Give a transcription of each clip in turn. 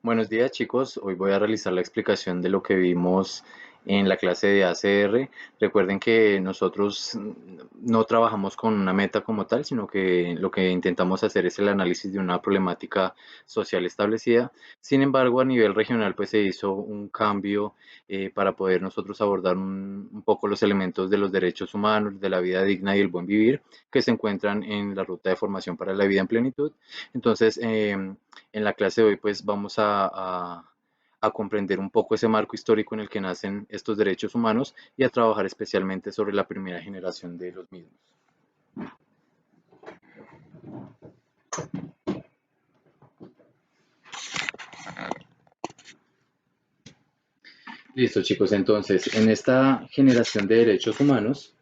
Buenos días chicos, hoy voy a realizar la explicación de lo que vimos en la clase de ACR. Recuerden que nosotros no trabajamos con una meta como tal, sino que lo que intentamos hacer es el análisis de una problemática social establecida. Sin embargo, a nivel regional pues se hizo un cambio para poder nosotros abordar un poco los elementos de los derechos humanos, de la vida digna y el buen vivir que se encuentran en la ruta de formación para la vida en plenitud. Entonces, en la clase de hoy pues vamos a comprender un poco ese marco histórico en el que nacen estos derechos humanos y a trabajar especialmente sobre la primera generación de los mismos. Listo chicos, entonces en esta generación de derechos humanos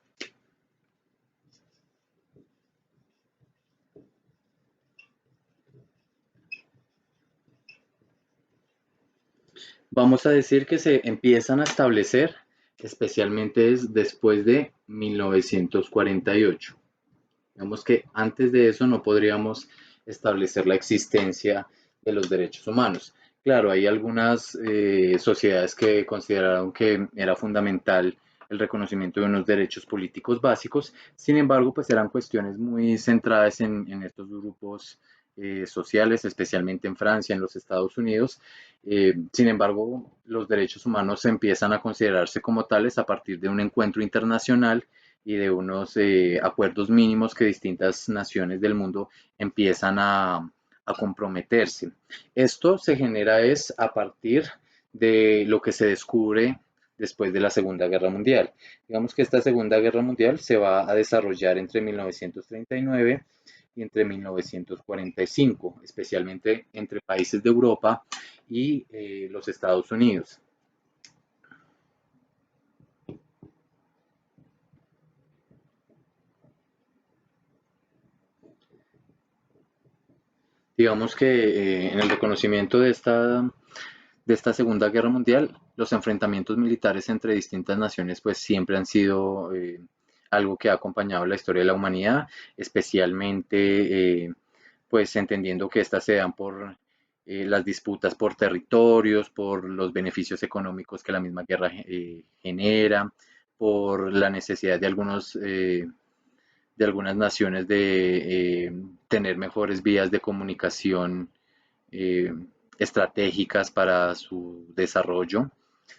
vamos a decir que se empiezan a establecer especialmente después de 1948. Digamos que antes de eso no podríamos establecer la existencia de los derechos humanos. Claro, hay algunas sociedades que consideraron que era fundamental el reconocimiento de unos derechos políticos básicos. Sin embargo, pues eran cuestiones muy centradas en estos grupos sociales, especialmente en Francia, en los Estados Unidos. Sin embargo, los derechos humanos empiezan a considerarse como tales a partir de un encuentro internacional y de unos acuerdos mínimos que distintas naciones del mundo empiezan a comprometerse. Esto se genera es a partir de lo que se descubre después de la Segunda Guerra Mundial. Digamos que esta Segunda Guerra Mundial se va a desarrollar entre 1939 y entre 1945, especialmente entre países de Europa y los Estados Unidos. Digamos que en el reconocimiento de esta Segunda Guerra Mundial, los enfrentamientos militares entre distintas naciones pues siempre han sido algo que ha acompañado la historia de la humanidad, especialmente pues entendiendo que estas se dan por las disputas por territorios, por los beneficios económicos que la misma guerra genera, por la necesidad de algunas naciones de tener mejores vías de comunicación eh, estratégicas para su desarrollo.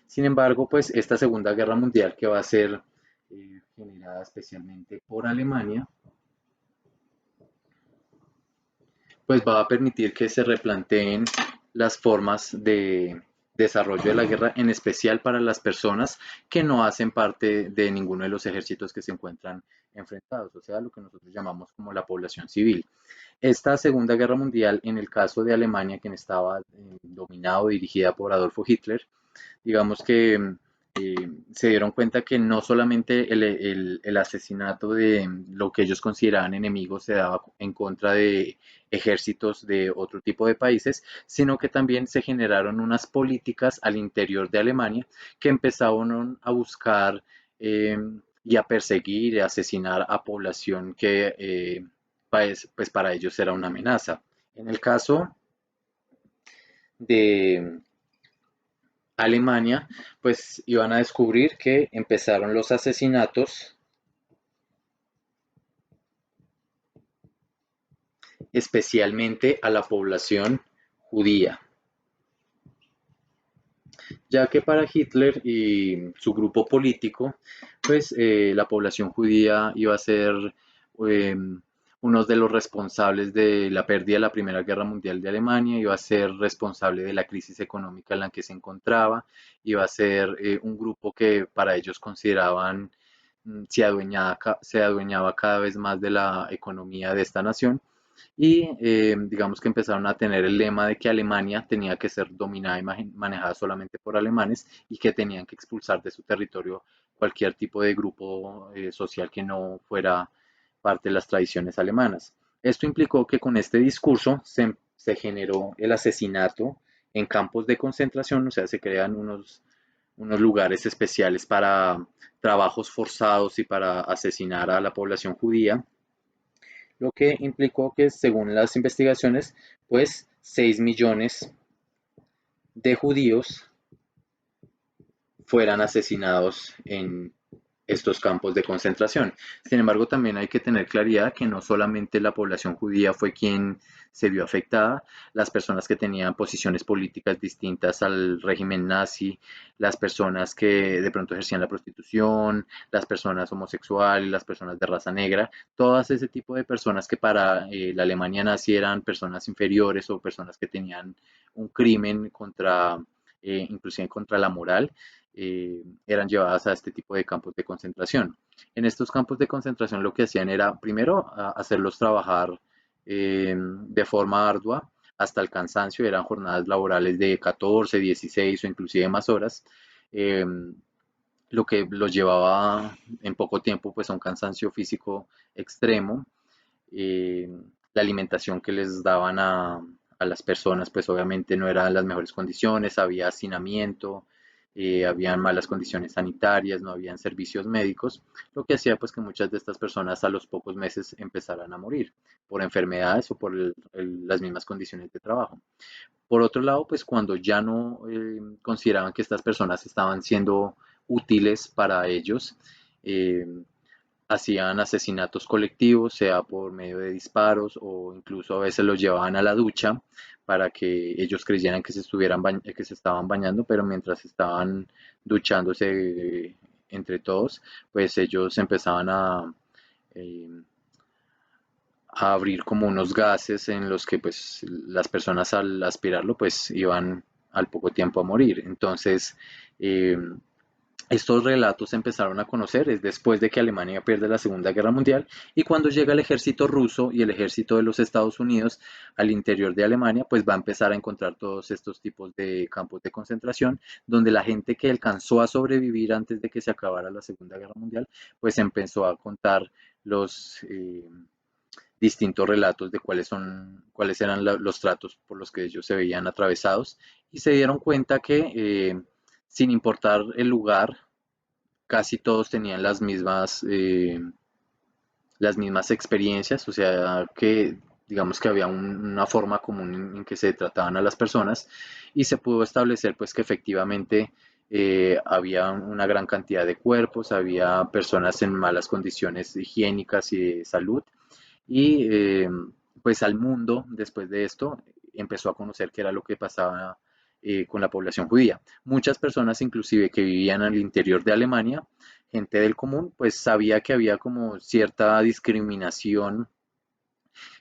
Sin embargo, pues esta Segunda Guerra Mundial que va a ser generada especialmente por Alemania, pues va a permitir que se replanteen las formas de desarrollo de la guerra, en especial para las personas que no hacen parte de ninguno de los ejércitos que se encuentran enfrentados, o sea, lo que nosotros llamamos como la población civil. Esta Segunda Guerra Mundial, en el caso de Alemania, quien estaba dominado, dirigida por Adolfo Hitler, digamos que se dieron cuenta que no solamente el asesinato de lo que ellos consideraban enemigos se daba en contra de ejércitos de otro tipo de países, sino que también se generaron unas políticas al interior de Alemania que empezaron a buscar y a perseguir y a asesinar a población que pues para ellos era una amenaza. En el caso de Alemania, pues iban a descubrir que empezaron los asesinatos, especialmente a la población judía, ya que para Hitler y su grupo político, pues la población judía iba a ser eh, uno de los responsables de la pérdida de la Primera Guerra Mundial de Alemania, iba a ser responsable de la crisis económica en la que se encontraba, iba a ser un grupo que para ellos consideraban se adueñaba cada vez más de la economía de esta nación y digamos que empezaron a tener el lema de que Alemania tenía que ser dominada y manejada solamente por alemanes y que tenían que expulsar de su territorio cualquier tipo de grupo social que no fuera parte de las tradiciones alemanas. Esto implicó que con este discurso se generó el asesinato en campos de concentración, o sea, se crean unos lugares especiales para trabajos forzados y para asesinar a la población judía, lo que implicó que según las investigaciones, pues 6 millones de judíos fueran asesinados en estos campos de concentración. Sin embargo, también hay que tener claridad que no solamente la población judía fue quien se vio afectada, las personas que tenían posiciones políticas distintas al régimen nazi, las personas que de pronto ejercían la prostitución, las personas homosexuales, las personas de raza negra, todas ese tipo de personas que para la Alemania nazi eran personas inferiores o personas que tenían un crimen contra, inclusive contra la moral, eran llevadas a este tipo de campos de concentración. En estos campos de concentración lo que hacían era primero hacerlos trabajar de forma ardua hasta el cansancio, eran jornadas laborales de 14, 16 o inclusive más horas, eh, lo que los llevaba en poco tiempo pues a un cansancio físico extremo. eh, la alimentación que les daban a las personas, pues obviamente no eran las mejores condiciones, había hacinamiento, habían malas condiciones sanitarias, no habían servicios médicos, lo que hacía pues que muchas de estas personas a los pocos meses empezaran a morir por enfermedades o por las mismas condiciones de trabajo. Por otro lado, pues cuando ya no consideraban que estas personas estaban siendo útiles para ellos, eh, hacían asesinatos colectivos, sea por medio de disparos o incluso a veces los llevaban a la ducha para que ellos creyeran que que se estaban bañando, pero mientras estaban duchándose entre todos, pues ellos empezaban eh, a abrir como unos gases en los que pues las personas al aspirarlo pues iban al poco tiempo a morir. Entonces, eh, estos relatos se empezaron a conocer es después de que Alemania pierde la Segunda Guerra Mundial y cuando llega el ejército ruso y el ejército de los Estados Unidos al interior de Alemania, pues va a empezar a encontrar todos estos tipos de campos de concentración donde la gente que alcanzó a sobrevivir antes de que se acabara la Segunda Guerra Mundial, pues empezó a contar los distintos relatos de cuáles eran los tratos por los que ellos se veían atravesados y se dieron cuenta que sin importar el lugar, casi todos tenían las mismas experiencias, o sea que digamos que había una forma común en que se trataban a las personas y se pudo establecer pues que efectivamente había una gran cantidad de cuerpos, había personas en malas condiciones higiénicas y de salud y pues al mundo después de esto empezó a conocer qué era lo que pasaba con la población judía. Muchas personas inclusive que vivían al interior de Alemania, gente del común, pues sabía que había como cierta discriminación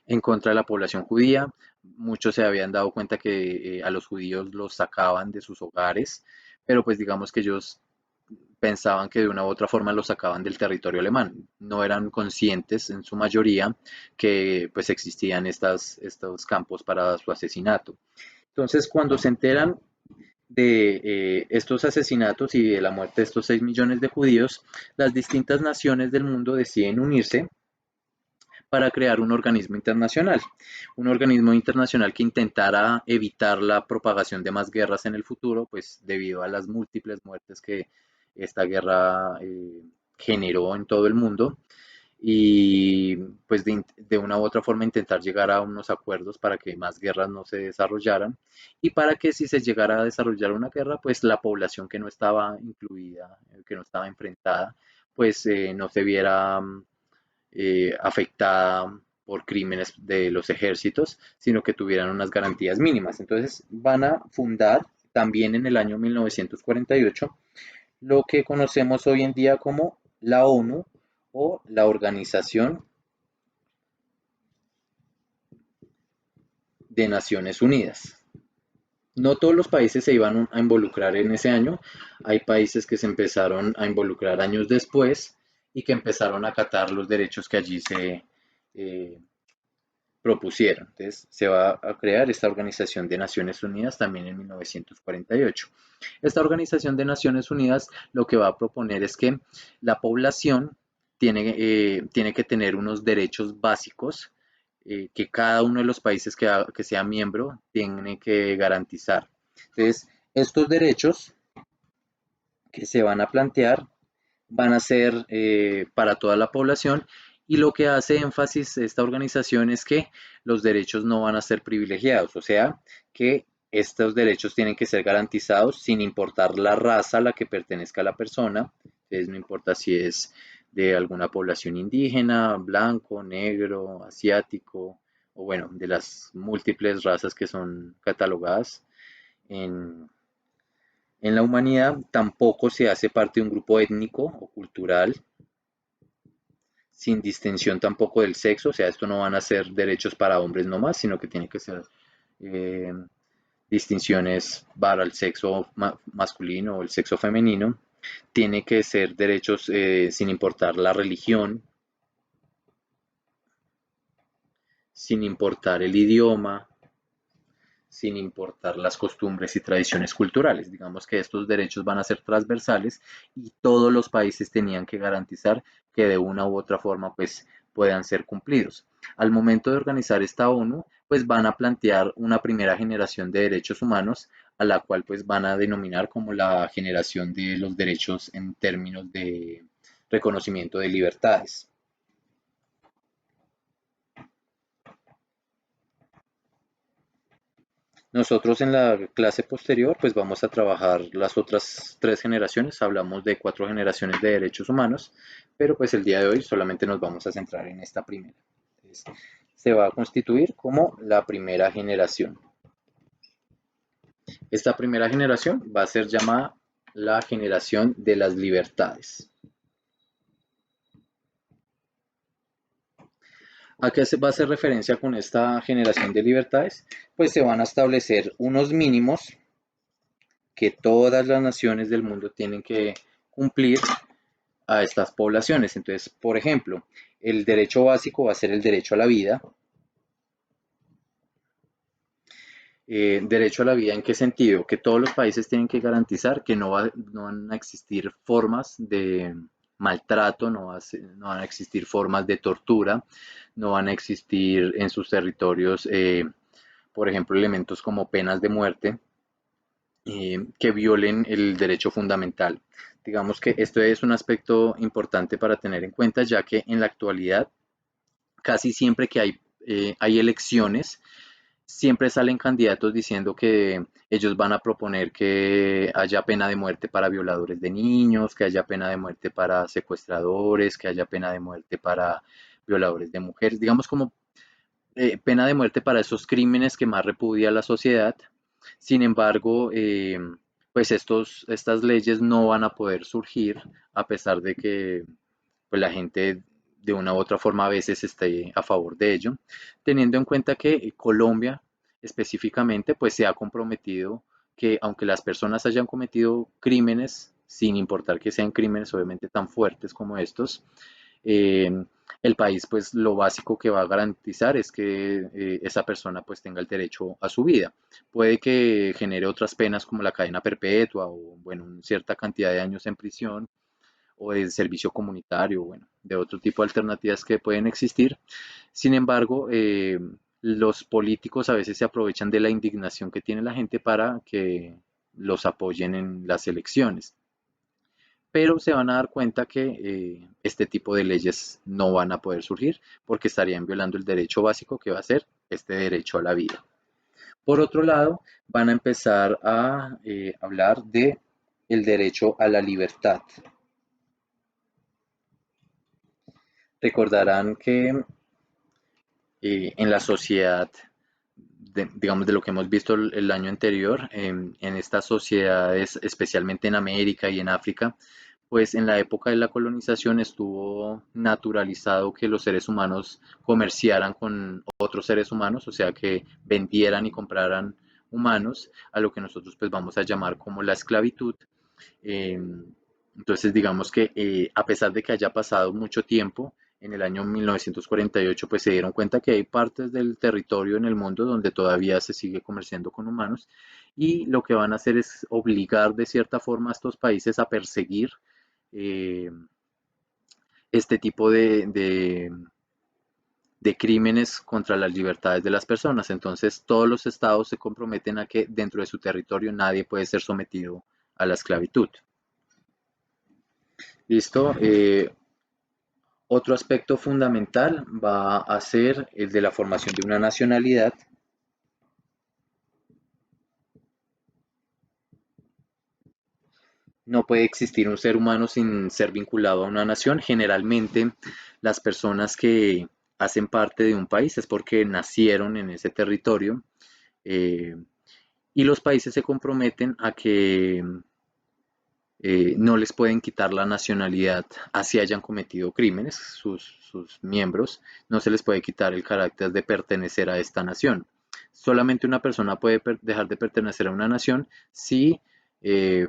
en contra de la población judía. Muchos se habían dado cuenta que a los judíos los sacaban de sus hogares, pero pues digamos que ellos pensaban que de una u otra forma los sacaban del territorio alemán. No eran conscientes en su mayoría que pues existían estos campos para su asesinato. Entonces, cuando se enteran de estos asesinatos y de la muerte de estos 6 millones de judíos, las distintas naciones del mundo deciden unirse para crear un organismo internacional que intentara evitar la propagación de más guerras en el futuro, pues debido a las múltiples muertes que esta guerra generó en todo el mundo y pues de una u otra forma intentar llegar a unos acuerdos para que más guerras no se desarrollaran y para que si se llegara a desarrollar una guerra, pues la población que no estaba incluida, que no estaba enfrentada, pues no se viera afectada por crímenes de los ejércitos, sino que tuvieran unas garantías mínimas. Entonces van a fundar también en el año 1948 lo que conocemos hoy en día como la ONU o la Organización de Naciones Unidas. No todos los países se iban a involucrar en ese año, hay países que se empezaron a involucrar años después y que empezaron a acatar los derechos que allí se eh, propusieron. Entonces, se va a crear esta Organización de Naciones Unidas también en 1948. Esta Organización de Naciones Unidas lo que va a proponer es que la población tiene que tener unos derechos básicos que cada uno de los países que sea miembro tiene que garantizar. Entonces, estos derechos que se van a plantear van a ser para toda la población y lo que hace énfasis esta organización es que los derechos no van a ser privilegiados, o sea, que Estos derechos tienen que ser garantizados sin importar la raza a la que pertenezca la persona. Entonces, no importa si es de alguna población indígena, blanco, negro, asiático, o bueno, de las múltiples razas que son catalogadas en, en la humanidad. Tampoco se hace parte de un grupo étnico o cultural, sin distinción tampoco del sexo. O sea, esto no van a ser derechos para hombres nomás, sino que tiene que ser eh, distinciones para el sexo masculino o el sexo femenino. Tiene que ser derechos sin importar la religión, sin importar el idioma, sin importar las costumbres y tradiciones culturales. Digamos que estos derechos van a ser transversales y todos los países tenían que garantizar que de una u otra forma pues puedan ser cumplidos. Al momento de organizar esta ONU, pues van a plantear una primera generación de derechos humanos, a la cual pues van a denominar como la generación de los derechos en términos de reconocimiento de libertades. Nosotros en la clase posterior pues vamos a trabajar las otras tres generaciones, hablamos de cuatro generaciones de derechos humanos, pero pues el día de hoy solamente nos vamos a centrar en esta primera. Entonces, se va a constituir como la primera generación. Esta primera generación va a ser llamada la generación de las libertades. ¿A qué se va a hacer referencia con esta generación de libertades? Pues se van a establecer unos mínimos que todas las naciones del mundo tienen que cumplir a estas poblaciones. Entonces, por ejemplo, el derecho básico va a ser el derecho a la vida. Derecho a la vida, ¿en qué sentido? Que todos los países tienen que garantizar que no van a existir formas de maltrato, no van a existir formas de tortura, no van a existir en sus territorios, por ejemplo, elementos como penas de muerte, que violen el derecho fundamental. Digamos que esto es un aspecto importante para tener en cuenta, ya que en la actualidad, casi siempre que hay elecciones, siempre salen candidatos diciendo que ellos van a proponer que haya pena de muerte para violadores de niños, que haya pena de muerte para secuestradores, que haya pena de muerte para violadores de mujeres, digamos como pena de muerte para esos crímenes que más repudia la sociedad. Sin embargo, pues estas leyes no van a poder surgir a pesar de que pues, la gente de una u otra forma a veces esté a favor de ello, teniendo en cuenta que Colombia específicamente pues se ha comprometido que aunque las personas hayan cometido crímenes, sin importar que sean crímenes obviamente tan fuertes como estos, eh, el país pues lo básico que va a garantizar es que esa persona pues tenga el derecho a su vida. Puede que genere otras penas como la cadena perpetua o bueno, cierta cantidad de años en prisión o de servicio comunitario, bueno, de otro tipo de alternativas que pueden existir. Sin embargo, los políticos a veces se aprovechan de la indignación que tiene la gente para que los apoyen en las elecciones, pero se van a dar cuenta que este tipo de leyes no van a poder surgir porque estarían violando el derecho básico que va a ser este derecho a la vida. Por otro lado, van a empezar a hablar de el derecho a la libertad. Recordarán que en la sociedad, digamos, de lo que hemos visto el año anterior, en estas sociedades, especialmente en América y en África, pues en la época de la colonización estuvo naturalizado que los seres humanos comerciaran con otros seres humanos, o sea, que vendieran y compraran humanos, a lo que nosotros pues vamos a llamar como la esclavitud. Eh, entonces, digamos que a pesar de que haya pasado mucho tiempo, en el año 1948 pues se dieron cuenta que hay partes del territorio en el mundo donde todavía se sigue comerciando con humanos y lo que van a hacer es obligar de cierta forma a estos países a perseguir eh, este tipo de crímenes contra las libertades de las personas. Entonces todos los estados se comprometen a que dentro de su territorio nadie puede ser sometido a la esclavitud. ¿Listo? Otro aspecto fundamental va a ser el de la formación de una nacionalidad. No puede existir un ser humano sin ser vinculado a una nación. Generalmente, las personas que hacen parte de un país es porque nacieron en ese territorio, eh, y los países se comprometen a que no les pueden quitar la nacionalidad así hayan cometido crímenes, sus miembros, no se les puede quitar el carácter de pertenecer a esta nación. Solamente una persona puede dejar de pertenecer a una nación si eh,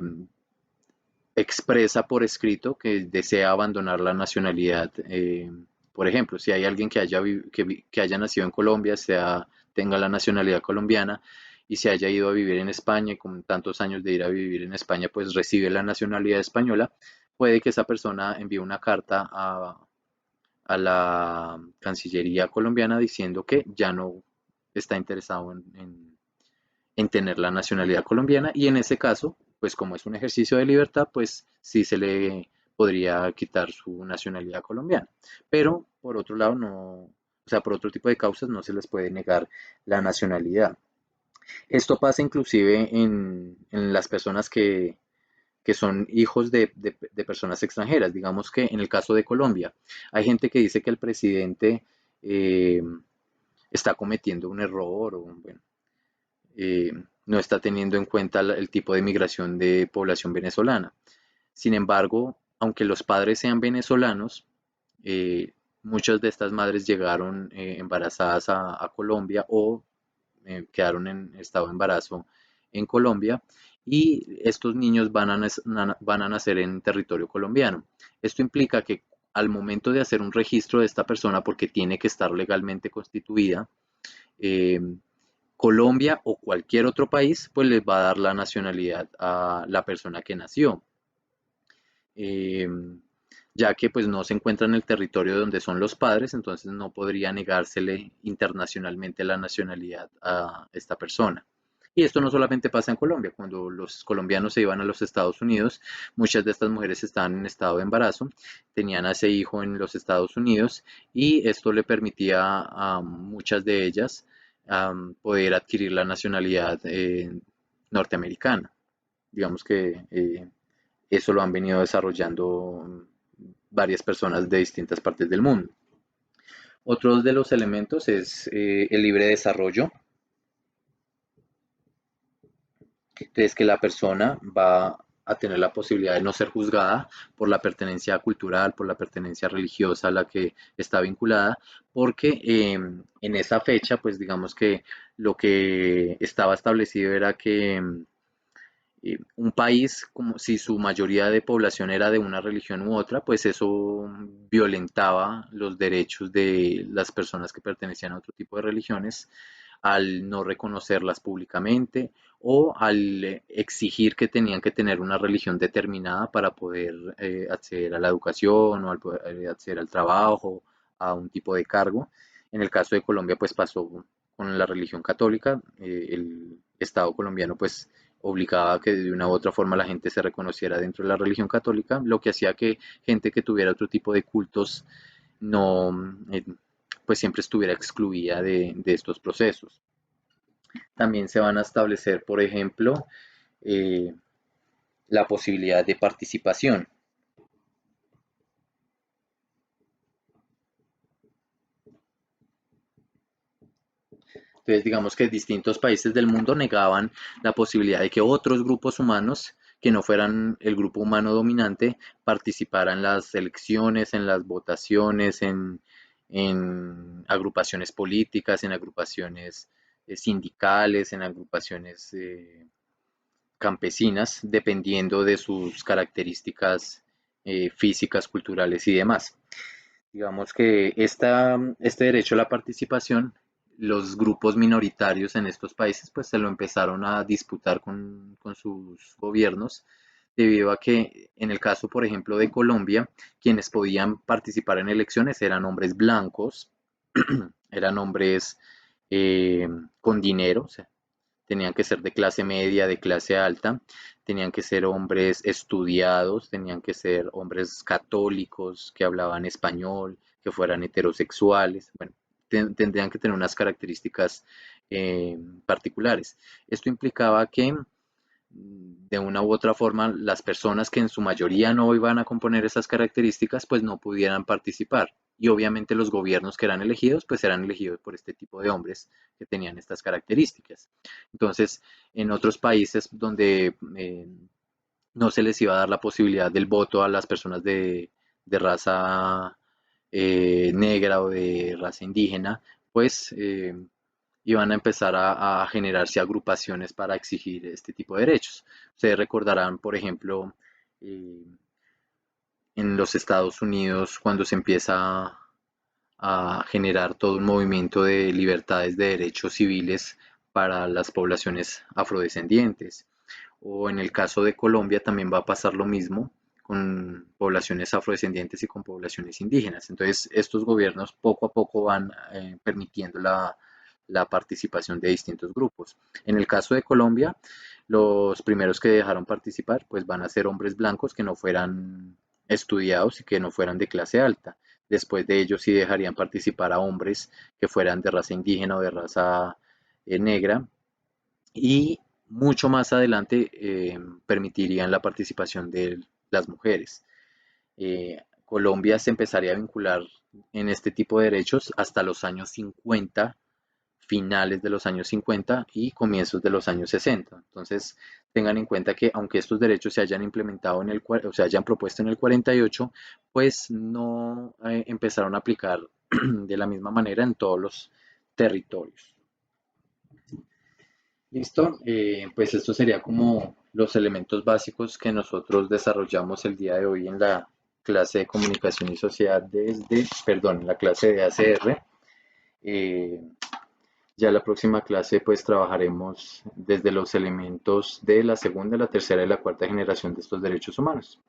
expresa por escrito que desea abandonar la nacionalidad. Por ejemplo, si hay alguien que que haya nacido en Colombia, tenga la nacionalidad colombiana y se haya ido a vivir en España y con tantos años de ir a vivir en España, pues recibe la nacionalidad española, puede que esa persona envíe una carta a la Cancillería colombiana diciendo que ya no está interesado en tener la nacionalidad colombiana, y en ese caso, pues como es un ejercicio de libertad, pues sí se le podría quitar su nacionalidad colombiana. Pero por otro lado, no, o sea, por otro tipo de causas no se les puede negar la nacionalidad. Esto pasa inclusive en las personas que son hijos de personas extranjeras. Digamos que en el caso de Colombia, hay gente que dice que el presidente está cometiendo un error, o bueno, eh, no está teniendo en cuenta el tipo de migración de población venezolana. Sin embargo, aunque los padres sean venezolanos, muchas de estas madres llegaron embarazadas a Colombia, o quedaron en estado de embarazo en Colombia, y estos niños van a nacer en territorio colombiano. Esto implica que al momento de hacer un registro de esta persona, porque tiene que estar legalmente constituida, eh, Colombia o cualquier otro país, pues les va a dar la nacionalidad a la persona que nació. Eh, ya que pues no se encuentra en el territorio donde son los padres, entonces no podría negársele internacionalmente la nacionalidad a esta persona. Y esto no solamente pasa en Colombia. Cuando los colombianos se iban a los Estados Unidos, muchas de estas mujeres estaban en estado de embarazo, tenían a ese hijo en los Estados Unidos, y esto le permitía a muchas de ellas poder adquirir la nacionalidad norteamericana. Digamos que eso lo han venido desarrollando varias personas de distintas partes del mundo. Otro de los elementos es el libre desarrollo. Entonces, que la persona va a tener la posibilidad de no ser juzgada por la pertenencia cultural, por la pertenencia religiosa a la que está vinculada, porque en esa fecha, pues digamos que lo que estaba establecido era que un país, como si su mayoría de población era de una religión u otra, pues eso violentaba los derechos de las personas que pertenecían a otro tipo de religiones al no reconocerlas públicamente, o al exigir que tenían que tener una religión determinada para poder acceder a la educación, o al poder acceder al trabajo, a un tipo de cargo. En el caso de Colombia, pues pasó con la religión católica. El Estado colombiano pues obligaba a que de una u otra forma la gente se reconociera dentro de la religión católica, lo que hacía que gente que tuviera otro tipo de cultos no, pues siempre estuviera excluida de estos procesos. También se van a establecer, por ejemplo, eh, la posibilidad de participación. Entonces, digamos que distintos países del mundo negaban la posibilidad de que otros grupos humanos, que no fueran el grupo humano dominante, participaran en las elecciones, en las votaciones, en agrupaciones políticas, en agrupaciones sindicales, en agrupaciones campesinas, dependiendo de sus características físicas, culturales y demás. Digamos que este derecho a la participación, los grupos minoritarios en estos países pues se lo empezaron a disputar con sus gobiernos, debido a que en el caso, por ejemplo, de Colombia, quienes podían participar en elecciones eran hombres blancos, eran hombres eh, con dinero, o sea, tenían que ser de clase media, de clase alta, tenían que ser hombres estudiados, tenían que ser hombres católicos que hablaban español, que fueran heterosexuales, bueno, tendrían que tener unas características particulares. Esto implicaba que de una u otra forma las personas que en su mayoría no iban a componer esas características, pues no pudieran participar. Y obviamente los gobiernos que eran elegidos, pues eran elegidos por este tipo de hombres que tenían estas características. Entonces, en otros países donde no se les iba a dar la posibilidad del voto a las personas de raza negra o de raza indígena, pues iban a empezar a generarse agrupaciones para exigir este tipo de derechos. Ustedes recordarán, por ejemplo, eh, en los Estados Unidos cuando se empieza a generar todo un movimiento de libertades de derechos civiles para las poblaciones afrodescendientes. O en el caso de Colombia también va a pasar lo mismo con poblaciones afrodescendientes y con poblaciones indígenas. Entonces, estos gobiernos poco a poco van permitiendo la participación de distintos grupos. En el caso de Colombia, los primeros que dejaron participar pues van a ser hombres blancos que no fueran estudiados y que no fueran de clase alta. Después de ellos sí dejarían participar a hombres que fueran de raza indígena o de raza negra y mucho más adelante permitirían la participación de las mujeres. Colombia se empezaría a vincular en este tipo de derechos hasta los años 50, finales de los años 50 y comienzos de los años 60. Entonces, tengan en cuenta que aunque estos derechos se hayan implementado o se hayan propuesto en el 48, pues no empezaron a aplicar de la misma manera en todos los territorios. Listo, pues esto sería como los elementos básicos que nosotros desarrollamos el día de hoy en la clase de comunicación y sociedad en la clase de ACR. Eh, ya la próxima clase pues trabajaremos desde los elementos de la segunda, la tercera y la cuarta generación de estos derechos humanos.